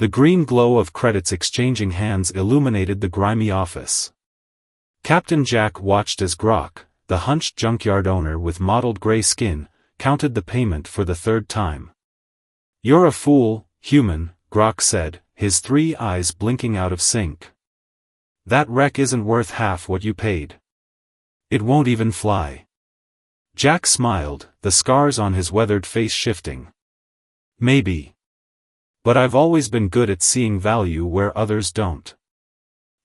The green glow of credits exchanging hands illuminated the grimy office. Captain Jack watched as Grok, the hunched junkyard owner with mottled gray skin, counted the payment for the third time. "You're a fool, human," Grok said, his three eyes blinking out of sync. "That wreck isn't worth half what you paid. It won't even fly." Jack smiled, the scars on his weathered face shifting. "Maybe. But I've always been good at seeing value where others don't."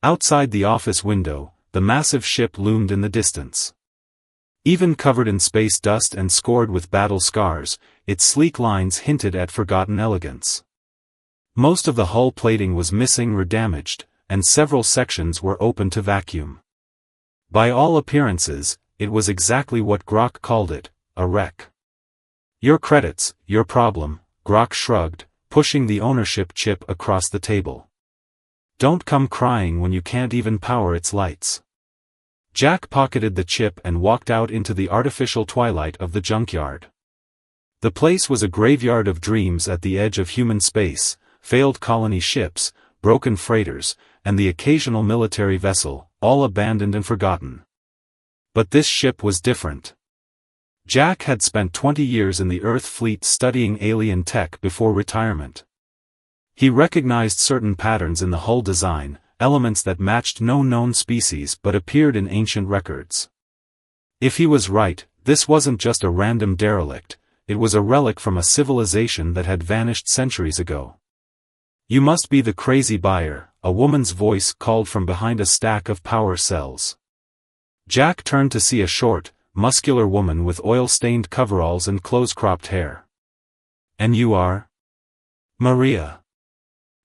Outside the office window, the massive ship loomed in the distance. Even covered in space dust and scored with battle scars, its sleek lines hinted at forgotten elegance. Most of the hull plating was missing or damaged, and several sections were open to vacuum. By all appearances, it was exactly what Grok called it, a wreck. "Your credits, your problem," Grok shrugged, pushing the ownership chip across the table. "Don't come crying when you can't even power its lights." Jack pocketed the chip and walked out into the artificial twilight of the junkyard. The place was a graveyard of dreams at the edge of human space, failed colony ships, broken freighters, and the occasional military vessel, all abandoned and forgotten. But this ship was different. Jack had spent 20 years in the Earth fleet studying alien tech before retirement. He recognized certain patterns in the hull design, elements that matched no known species but appeared in ancient records. If he was right, this wasn't just a random derelict, it was a relic from a civilization that had vanished centuries ago. "You must be the crazy buyer," a woman's voice called from behind a stack of power cells. Jack turned to see a short, muscular woman with oil-stained coveralls and close-cropped hair. "And you are?" "Maria.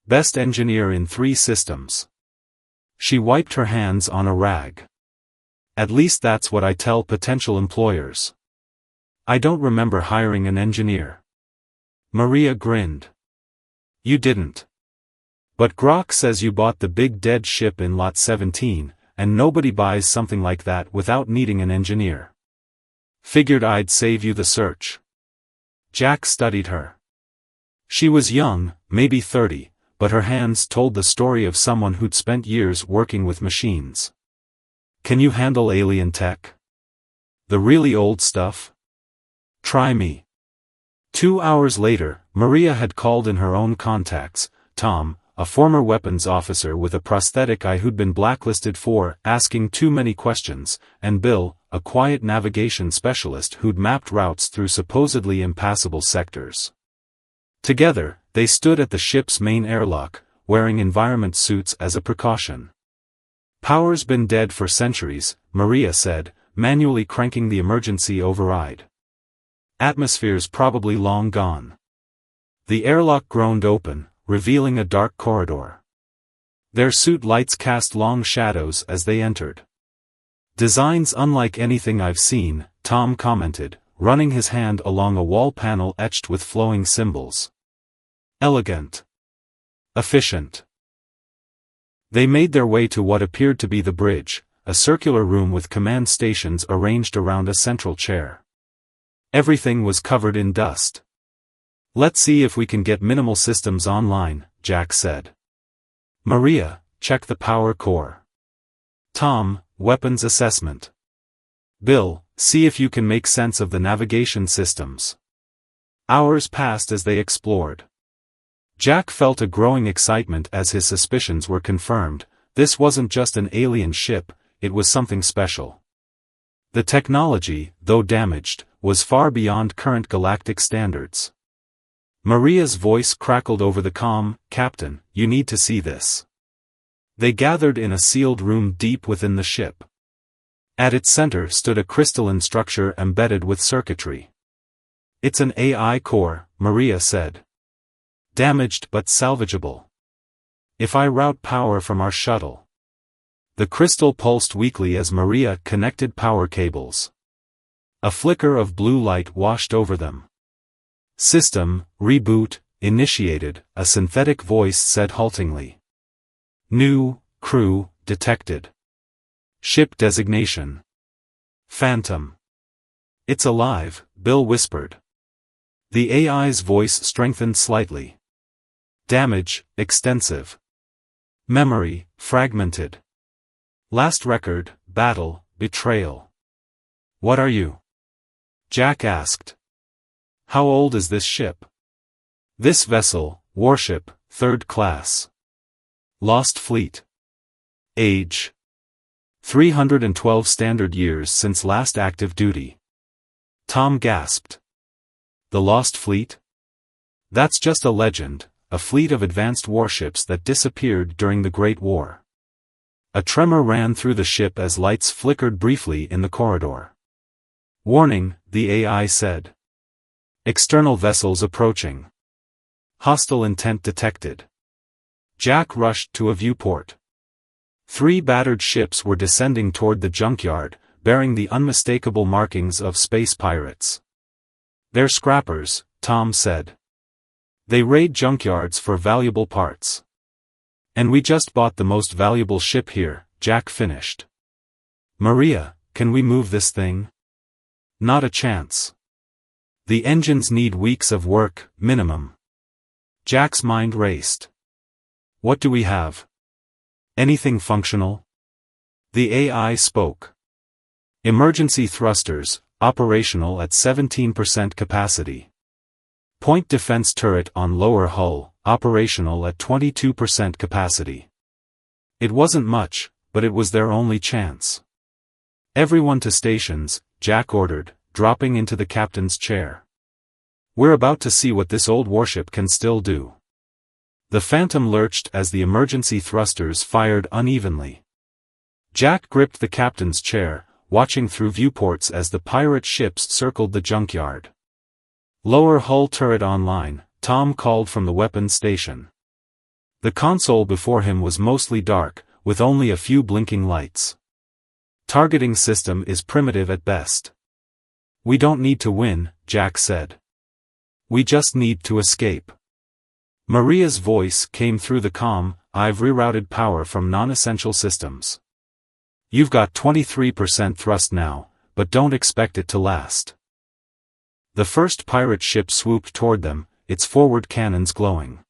Best engineer in 3 systems." She wiped her hands on a rag. "At least that's what I tell potential employers. I don't remember hiring an engineer." Maria grinned. "You didn't. But Grok says you bought the big dead ship in Lot 17, and nobody buys something like that without needing an engineer. Figured I'd save you the search." Jack studied her. She was young, maybe 30, but her hands told the story of someone who'd spent years working with machines. "Can you handle alien tech? The really old stuff? Try me." 2 hours later, Maria had called in her own contacts, Tom, a former weapons officer with a prosthetic eye who'd been blacklisted for asking too many questions, and Bill, a quiet navigation specialist who'd mapped routes through supposedly impassable sectors. Together, they stood at the ship's main airlock, wearing environment suits as a precaution. "Power's been dead for centuries," Maria said, manually cranking the emergency override. "Atmosphere's probably long gone." The airlock groaned open, revealing a dark corridor. Their suit lights cast long shadows as they entered. "Designs unlike anything I've seen," Tom commented, running his hand along a wall panel etched with flowing symbols. "Elegant. Efficient." They made their way to what appeared to be the bridge, a circular room with command stations arranged around a central chair. Everything was covered in dust. "Let's see if we can get minimal systems online," Jack said. "Maria, check the power core." "Tom, weapons assessment." "Bill, see if you can make sense of the navigation systems." Hours passed as they explored. Jack felt a growing excitement as his suspicions were confirmed. This wasn't just an alien ship, it was something special. The technology, though damaged, was far beyond current galactic standards. Maria's voice crackled over the comm, "Captain, you need to see this." They gathered in a sealed room deep within the ship. At its center stood a crystalline structure embedded with circuitry. "It's an AI core," Maria said. "Damaged but salvageable. If I route power from our shuttle." The crystal pulsed weakly as Maria connected power cables. A flicker of blue light washed over them. "System, reboot, initiated," a synthetic voice said haltingly. "New, crew, detected. Ship designation. Phantom." "It's alive," Bill whispered. The AI's voice strengthened slightly. Damage, extensive. Memory, fragmented. Last record, battle, betrayal. What are you? Jack asked. How old is this ship? This vessel, Warship, 3rd class. Lost fleet. Age. 312 standard years since last active duty. Tom gasped. The Lost Fleet? That's just a legend, a fleet of advanced warships that disappeared during the Great War. A tremor ran through the ship as lights flickered briefly in the corridor. Warning, the AI said. External vessels approaching. Hostile intent detected. Jack rushed to a viewport. 3 battered ships were descending toward the junkyard, bearing the unmistakable markings of space pirates. They're scrappers, Tom said. They raid junkyards for valuable parts. And we just bought the most valuable ship here, Jack finished. Maria, can we move this thing? Not a chance. The engines need weeks of work, minimum. Jack's mind raced. What do we have? Anything functional? The AI spoke. Emergency thrusters, operational at 17% capacity. Point defense turret on lower hull, operational at 22% capacity. It wasn't much, but it was their only chance. Everyone to stations, Jack ordered, dropping into the captain's chair. We're about to see what this old warship can still do. The Phantom lurched as the emergency thrusters fired unevenly. Jack gripped the captain's chair, watching through viewports as the pirate ships circled the junkyard. Lower hull turret online, Tom called from the weapons station. The console before him was mostly dark, with only a few blinking lights. Targeting system is primitive at best. We don't need to win, Jack said. We just need to escape. Maria's voice came through the comm. I've rerouted power from non-essential systems. You've got 23% thrust now, but don't expect it to last. The first pirate ship swooped toward them, its forward cannons glowing.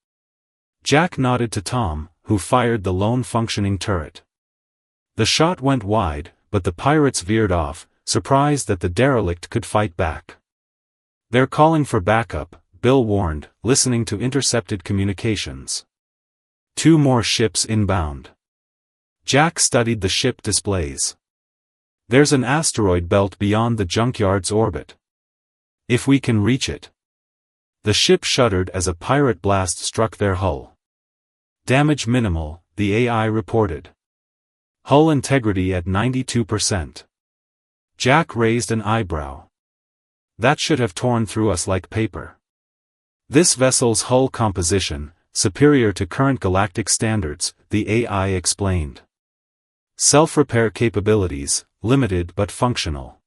Jack nodded to Tom, who fired the lone functioning turret. The shot went wide, but the pirates veered off, surprised that the derelict could fight back. They're calling for backup, Bill warned, listening to intercepted communications. 2 more ships inbound. Jack studied the ship displays. There's an asteroid belt beyond the junkyard's orbit. If we can reach it. The ship shuddered as a pirate blast struck their hull. Damage minimal, the AI reported. Hull integrity at 92%. Jack raised an eyebrow. That should have torn through us like paper. This vessel's hull composition, superior to current galactic standards, the AI explained. Self-repair capabilities, limited but functional.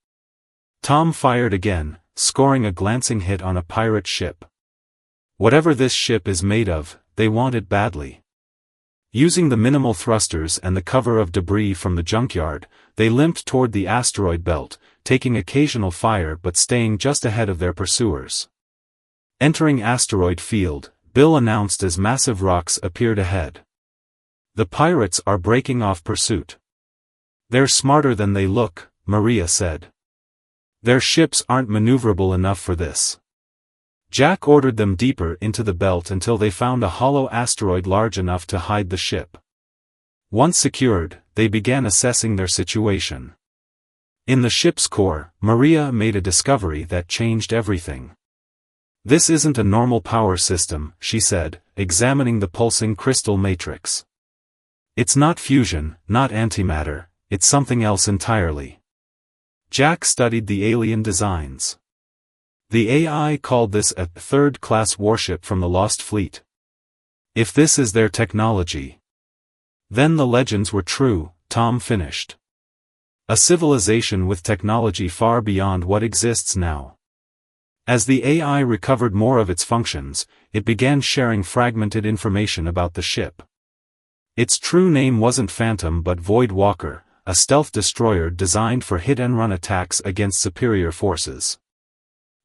Tom fired again, scoring a glancing hit on a pirate ship. Whatever this ship is made of, they want it badly. Using the minimal thrusters and the cover of debris from the junkyard, they limped toward the asteroid belt, taking occasional fire but staying just ahead of their pursuers. Entering asteroid field, Bill announced as massive rocks appeared ahead. The pirates are breaking off pursuit. They're smarter than they look, Maria said. Their ships aren't maneuverable enough for this. Jack ordered them deeper into the belt until they found a hollow asteroid large enough to hide the ship. Once secured, they began assessing their situation. In the ship's core, Maria made a discovery that changed everything. This isn't a normal power system, she said, examining the pulsing crystal matrix. It's not fusion, not antimatter, it's something else entirely. Jack studied the alien designs. The AI called this a 3rd-class warship from the Lost Fleet. If this is their technology, then the legends were true, Tom finished. A civilization with technology far beyond what exists now. As the AI recovered more of its functions, it began sharing fragmented information about the ship. Its true name wasn't Phantom but Void Walker, a stealth destroyer designed for hit-and-run attacks against superior forces.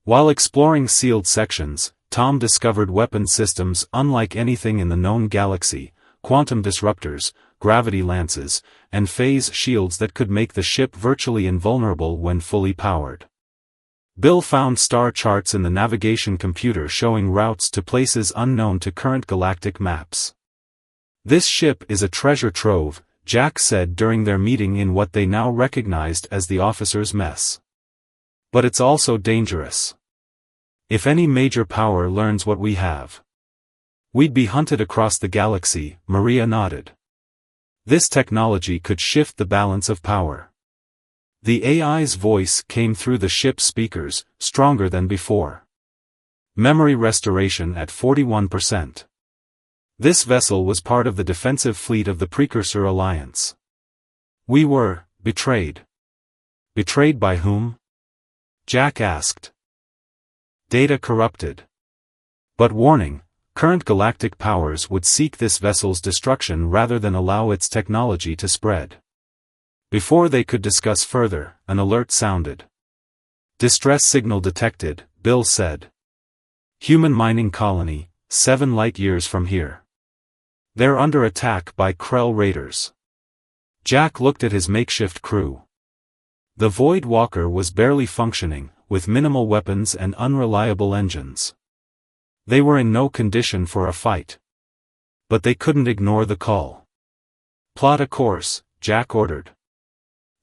While exploring sealed sections, Tom discovered weapon systems unlike anything in the known galaxy, quantum disruptors, gravity lances, and phase shields that could make the ship virtually invulnerable when fully powered. Bill found star charts in the navigation computer showing routes to places unknown to current galactic maps. "This ship is a treasure trove," Jack said during their meeting in what they now recognized as the officers' mess. "But it's also dangerous. If any major power learns what we have, we'd be hunted across the galaxy," Maria nodded. "This technology could shift the balance of power." The AI's voice came through the ship's speakers, stronger than before. "Memory restoration at 41%. This vessel was part of the defensive fleet of the Precursor Alliance. We were betrayed." "Betrayed by whom?" Jack asked. "Data corrupted. But warning, current galactic powers would seek this vessel's destruction rather than allow its technology to spread." Before they could discuss further, an alert sounded. "Distress signal detected," Bill said. "Human mining colony, 7 light-years from here. They're under attack by Krell raiders." Jack looked at his makeshift crew. The Void Walker was barely functioning, with minimal weapons and unreliable engines. They were in no condition for a fight. But they couldn't ignore the call. "Plot a course," Jack ordered.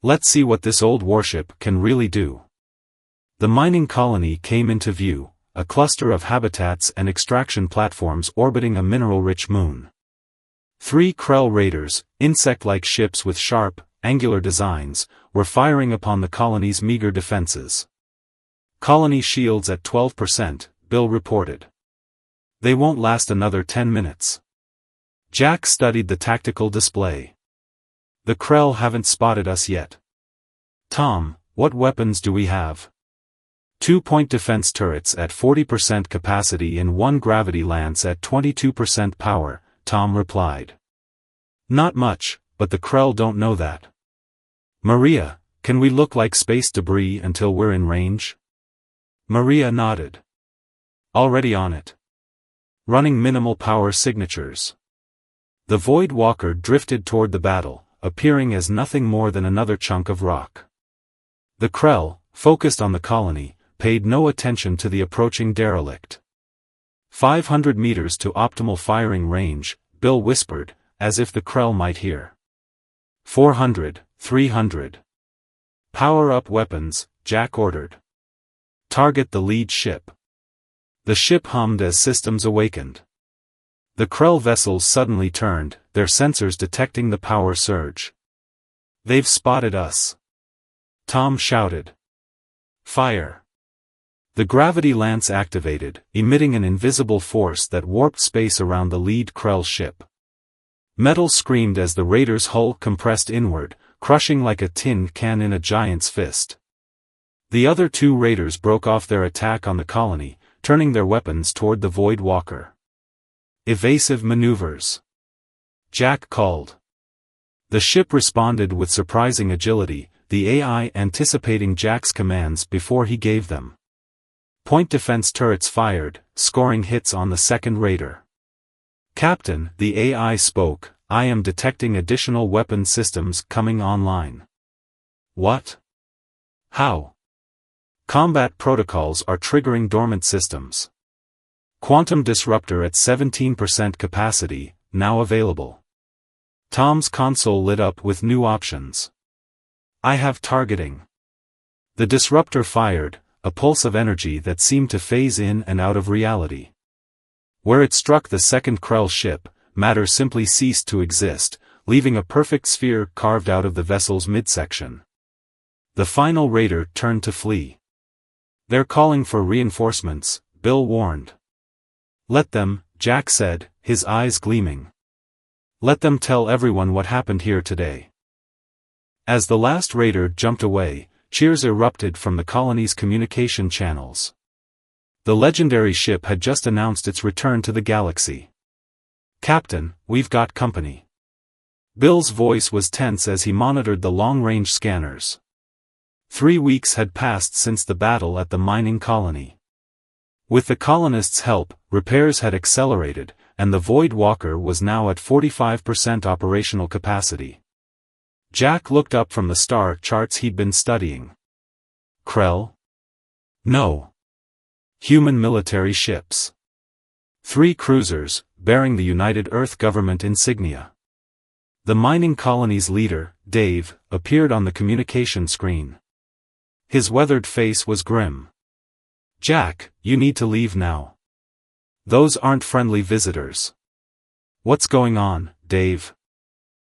"Let's see what this old warship can really do." The mining colony came into view, a cluster of habitats and extraction platforms orbiting a mineral-rich moon. 3 Krell raiders, insect-like ships with sharp, angular designs, were firing upon the colony's meager defenses. "Colony shields at 12%, Bill reported. "They won't last another 10 minutes. Jack studied the tactical display. "The Krell haven't spotted us yet." "Tom, what weapons do we have?" 2-point defense turrets at 40% capacity and 1 gravity lance at 22% power, Tom replied. "Not much, but the Krell don't know that." "Maria, can we look like space debris until we're in range?" Maria nodded. "Already on it. Running minimal power signatures." The Void Walker drifted toward the battle, appearing as nothing more than another chunk of rock. The Krell, focused on the colony, paid no attention to the approaching derelict. 500 meters to optimal firing range, Bill whispered, as if the Krell might hear. 400, 300. "Power up weapons," Jack ordered. "Target the lead ship." The ship hummed as systems awakened. The Krell vessels suddenly turned, their sensors detecting the power surge. "They've spotted us," Tom shouted. "Fire!" The gravity lance activated, emitting an invisible force that warped space around the lead Krell ship. Metal screamed as the raider's hull compressed inward, crushing like a tin can in a giant's fist. The other 2 raiders broke off their attack on the colony, turning their weapons toward the Void Walker. "Evasive maneuvers," Jack called. The ship responded with surprising agility, the AI anticipating Jack's commands before he gave them. Point defense turrets fired, scoring hits on the second raider. "Captain," the AI spoke, "I am detecting additional weapon systems coming online." "What? How?" "Combat protocols are triggering dormant systems. Quantum disruptor at 17% capacity, now available." Tom's console lit up with new options. "I have targeting." The disruptor fired, a pulse of energy that seemed to phase in and out of reality. Where it struck the second Krell ship, matter simply ceased to exist, leaving a perfect sphere carved out of the vessel's midsection. The final raider turned to flee. "They're calling for reinforcements," Bill warned. "Let them," Jack said, his eyes gleaming. "Let them tell everyone what happened here today." As the last raider jumped away, cheers erupted from the colony's communication channels. The legendary ship had just announced its return to the galaxy. "Captain, we've got company." Bill's voice was tense as he monitored the long-range scanners. 3 weeks had passed since the battle at the mining colony. With the colonists' help, repairs had accelerated, and the Void Walker was now at 45% operational capacity. Jack looked up from the star charts he'd been studying. Krell? No. Human military ships. 3 cruisers, bearing the United Earth government insignia. The mining colony's leader, Dave, appeared on the communication screen. His weathered face was grim. Jack, you need to leave now. Those aren't friendly visitors. What's going on, Dave?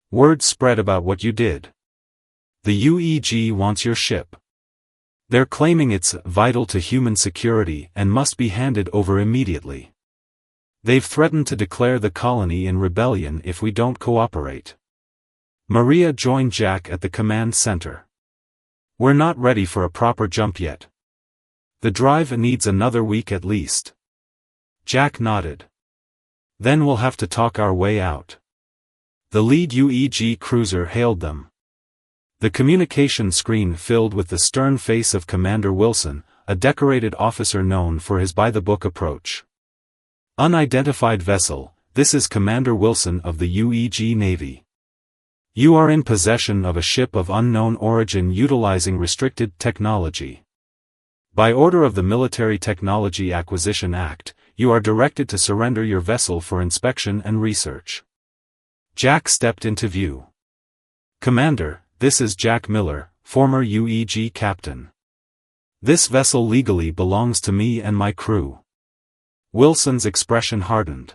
Word spread about what you did. The UEG wants your ship. They're claiming it's vital to human security and must be handed over immediately. They've threatened to declare the colony in rebellion if we don't cooperate. Maria joined Jack at the command center. We're not ready for a proper jump yet. The drive needs another week at least. Jack nodded. Then we'll have to talk our way out. The lead UEG cruiser hailed them. The communication screen filled with the stern face of Commander Wilson, a decorated officer known for his by-the-book approach. Unidentified vessel, this is Commander Wilson of the UEG Navy. You are in possession of a ship of unknown origin utilizing restricted technology. By order of the Military Technology Acquisition Act, you are directed to surrender your vessel for inspection and research. Jack stepped into view. Commander, this is Jack Miller, former UEG captain. This vessel legally belongs to me and my crew. Wilson's expression hardened.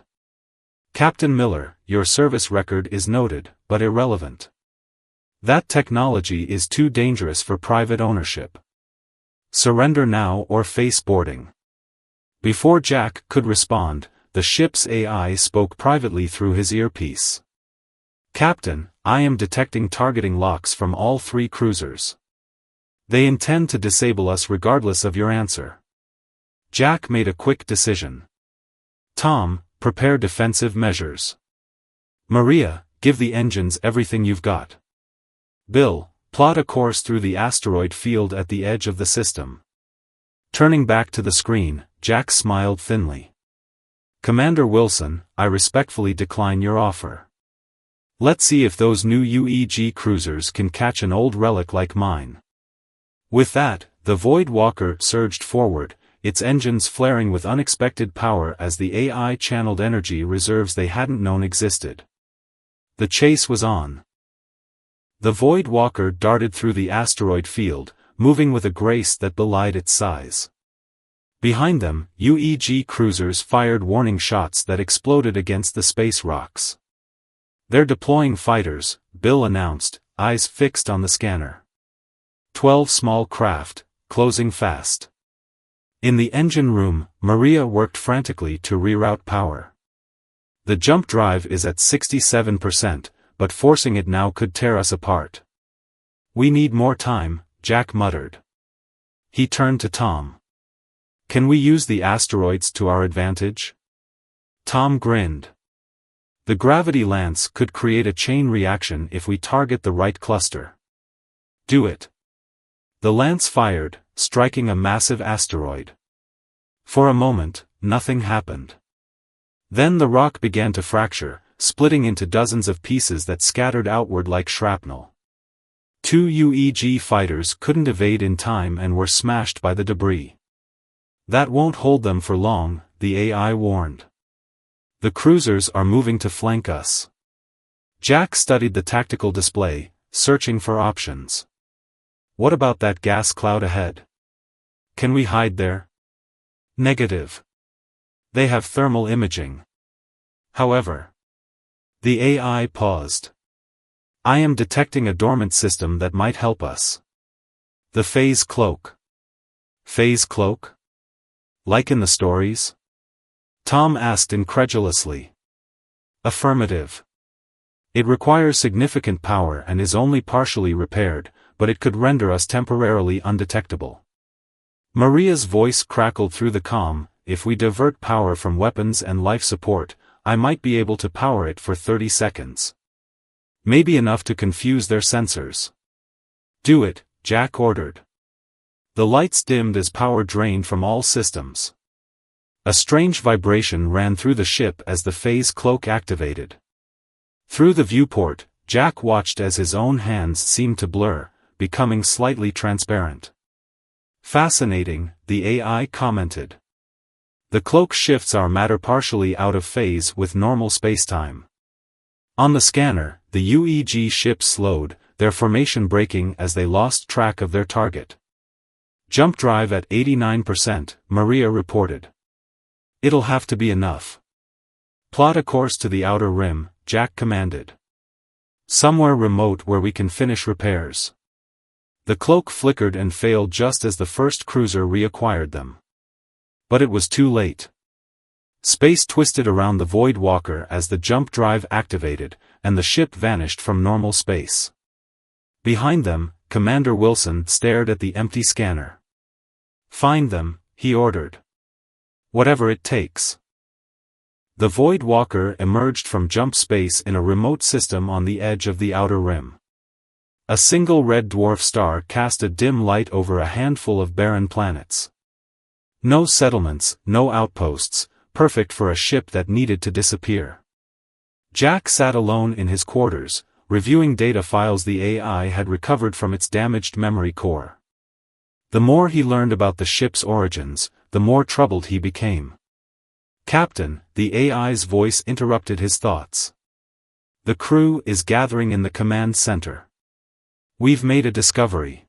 Captain Miller, your service record is noted, but irrelevant. That technology is too dangerous for private ownership. Surrender now or face boarding. Before Jack could respond, the ship's AI spoke privately through his earpiece. Captain, I am detecting targeting locks from all 3 cruisers. They intend to disable us regardless of your answer. Jack made a quick decision. Tom, prepare defensive measures. Maria, give the engines everything you've got. Bill, plot a course through the asteroid field at the edge of the system. Turning back to the screen, Jack smiled thinly. Commander Wilson, I respectfully decline your offer. Let's see if those new UEG cruisers can catch an old relic like mine. With that, the Void Walker surged forward, its engines flaring with unexpected power as the AI channeled energy reserves they hadn't known existed. The chase was on. The Void Walker darted through the asteroid field, moving with a grace that belied its size. Behind them, UEG cruisers fired warning shots that exploded against the space rocks. They're deploying fighters, Bill announced, eyes fixed on the scanner. 12 small craft, closing fast. In the engine room, Maria worked frantically to reroute power. The jump drive is at 67%, but forcing it now could tear us apart. We need more time, Jack muttered. He turned to Tom. Can we use the asteroids to our advantage? Tom grinned. The gravity lance could create a chain reaction if we target the right cluster. Do it. The lance fired, striking a massive asteroid. For a moment, nothing happened. Then the rock began to fracture, splitting into dozens of pieces that scattered outward like shrapnel. 2 UEG fighters couldn't evade in time and were smashed by the debris. That won't hold them for long, the AI warned. The cruisers are moving to flank us. Jack studied the tactical display, searching for options. What about that gas cloud ahead? Can we hide there? Negative. They have thermal imaging. However, the AI paused. I am detecting a dormant system that might help us. The phase cloak. Phase cloak? Like in the stories? Tom asked incredulously. Affirmative. It requires significant power and is only partially repaired, but it could render us temporarily undetectable. Maria's voice crackled through the comm. If we divert power from weapons and life support, I might be able to power it for 30 seconds. Maybe enough to confuse their sensors. Do it, Jack ordered. The lights dimmed as power drained from all systems. A strange vibration ran through the ship as the phase cloak activated. Through the viewport, Jack watched as his own hands seemed to blur, becoming slightly transparent. Fascinating, the AI commented. The cloak shifts our matter partially out of phase with normal spacetime. On the scanner, the UEG ships slowed, their formation breaking as they lost track of their target. Jump drive at 89%, Maria reported. It'll have to be enough. Plot a course to the outer rim, Jack commanded. Somewhere remote where we can finish repairs. The cloak flickered and failed just as the first cruiser reacquired them. But it was too late. Space twisted around the Void Walker as the jump drive activated, and the ship vanished from normal space. Behind them, Commander Wilson stared at the empty scanner. Find them, he ordered. Whatever it takes. The Void Walker emerged from jump space in a remote system on the edge of the outer rim. A single red dwarf star cast a dim light over a handful of barren planets. No settlements, no outposts, perfect for a ship that needed to disappear. Jack sat alone in his quarters, reviewing data files the AI had recovered from its damaged memory core. The more he learned about the ship's origins, the more troubled he became. Captain, the AI's voice interrupted his thoughts. The crew is gathering in the command center. We've made a discovery.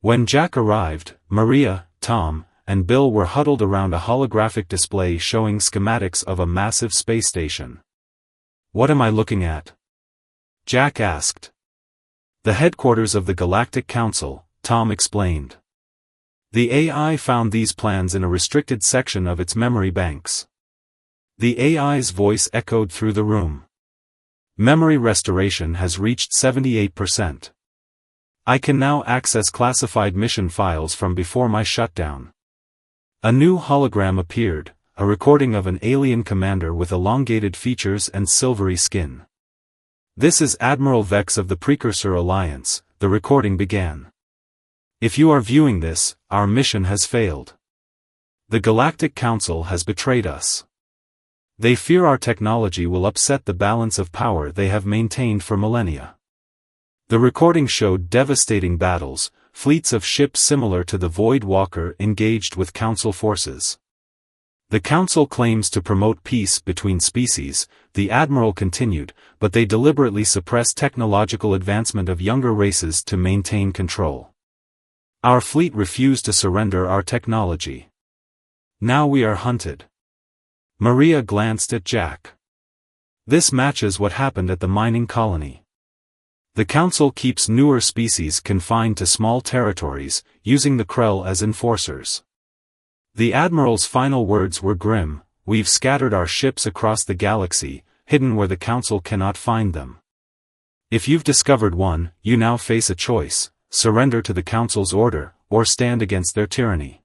When Jack arrived, Maria, Tom, and Bill were huddled around a holographic display showing schematics of a massive space station. What am I looking at? Jack asked. The headquarters of the Galactic Council, Tom explained. The AI found these plans in a restricted section of its memory banks. The AI's voice echoed through the room. Memory restoration has reached 78%. I can now access classified mission files from before my shutdown. A new hologram appeared, a recording of an alien commander with elongated features and silvery skin. This is Admiral Vex of the Precursor Alliance, the recording began. If you are viewing this, our mission has failed. The Galactic Council has betrayed us. They fear our technology will upset the balance of power they have maintained for millennia. The recording showed devastating battles, fleets of ships similar to the Void Walker engaged with Council forces. The Council claims to promote peace between species, the Admiral continued, but they deliberately suppress technological advancement of younger races to maintain control. Our fleet refused to surrender our technology. Now we are hunted. Maria glanced at Jack. This matches what happened at the mining colony. The Council keeps newer species confined to small territories, using the Krell as enforcers. The Admiral's final words were grim: we've scattered our ships across the galaxy, hidden where the Council cannot find them. If you've discovered one, you now face a choice: surrender to the Council's order, or stand against their tyranny.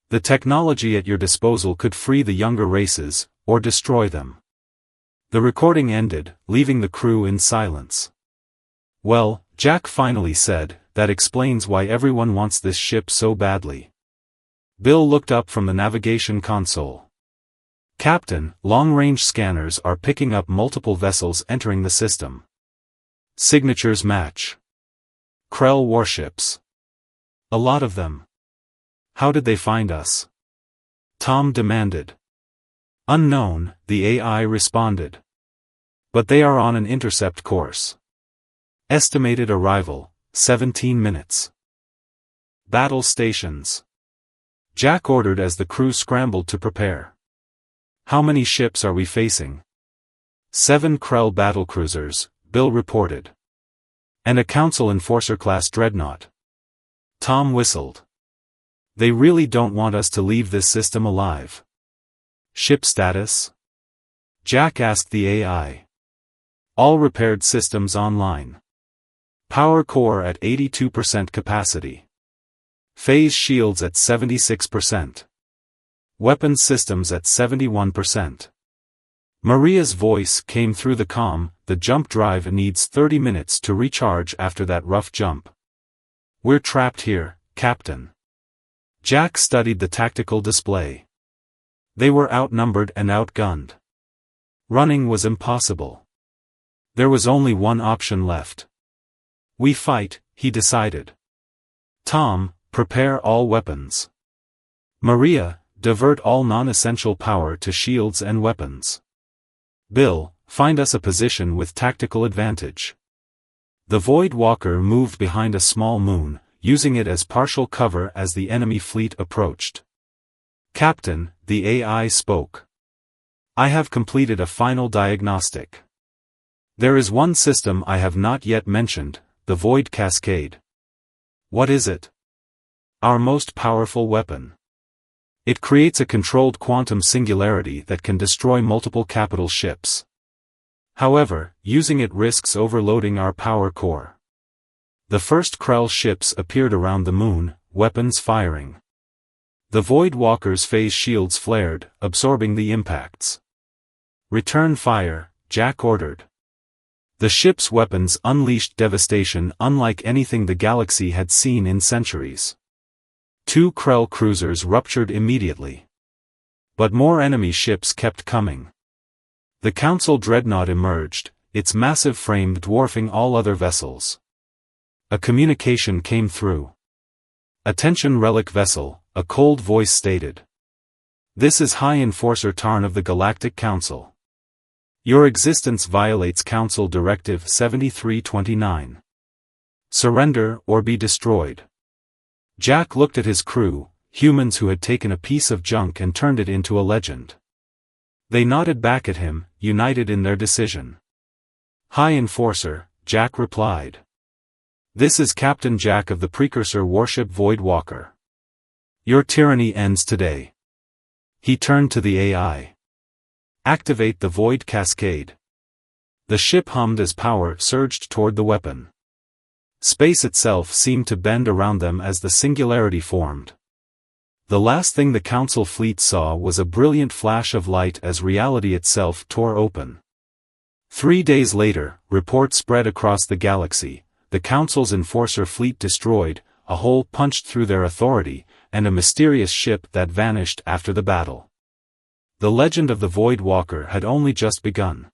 The technology at your disposal could free the younger races, or destroy them. The recording ended, leaving the crew in silence. Well, Jack finally said, that explains why everyone wants this ship so badly. Bill looked up from the navigation console. Captain, long-range scanners are picking up multiple vessels entering the system. Signatures match. Krell warships. A lot of them. How did they find us? Tom demanded. Unknown, the AI responded. But they are on an intercept course. Estimated arrival, 17 minutes. Battle stations. Jack ordered as the crew scrambled to prepare. How many ships are we facing? 7 Krell battlecruisers, Bill reported. And a Council Enforcer-class dreadnought. Tom whistled. They really don't want us to leave this system alive. Ship status? Jack asked the AI. All repaired systems online. Power core at 82% capacity. Phase shields at 76%. Weapons systems at 71%. Maria's voice came through the comm: the jump drive needs 30 minutes to recharge after that rough jump. We're trapped here, Captain. Jack studied the tactical display. They were outnumbered and outgunned. Running was impossible. There was only one option left. We fight, he decided. Tom, prepare all weapons. Maria, divert all non-essential power to shields and weapons. Bill, find us a position with tactical advantage. The Void Walker moved behind a small moon, using it as partial cover as the enemy fleet approached. Captain, the AI spoke. I have completed a final diagnostic. There is one system I have not yet mentioned, the Void Cascade. What is it? Our most powerful weapon. It creates a controlled quantum singularity that can destroy multiple capital ships. However, using it risks overloading our power core. The first Krell ships appeared around the moon, weapons firing. The Void Walker's phase shields flared, absorbing the impacts. Return fire, Jack ordered. The ship's weapons unleashed devastation unlike anything the galaxy had seen in centuries. 2 Krell cruisers ruptured immediately. But more enemy ships kept coming. The Council dreadnought emerged, its massive frame dwarfing all other vessels. A communication came through. Attention relic vessel, a cold voice stated. This is High Enforcer Tarn of the Galactic Council. Your existence violates Council Directive 7329. Surrender or be destroyed. Jack looked at his crew, humans who had taken a piece of junk and turned it into a legend. They nodded back at him, united in their decision. High Enforcer, Jack replied. This is Captain Jack of the precursor warship Void Walker. Your tyranny ends today. He turned to the AI. Activate the Void Cascade. The ship hummed as power surged toward the weapon. Space itself seemed to bend around them as the singularity formed. The last thing the Council fleet saw was a brilliant flash of light as reality itself tore open. 3 days later, reports spread across the galaxy, the Council's Enforcer fleet destroyed, a hole punched through their authority, and a mysterious ship that vanished after the battle. The legend of the Void Walker had only just begun.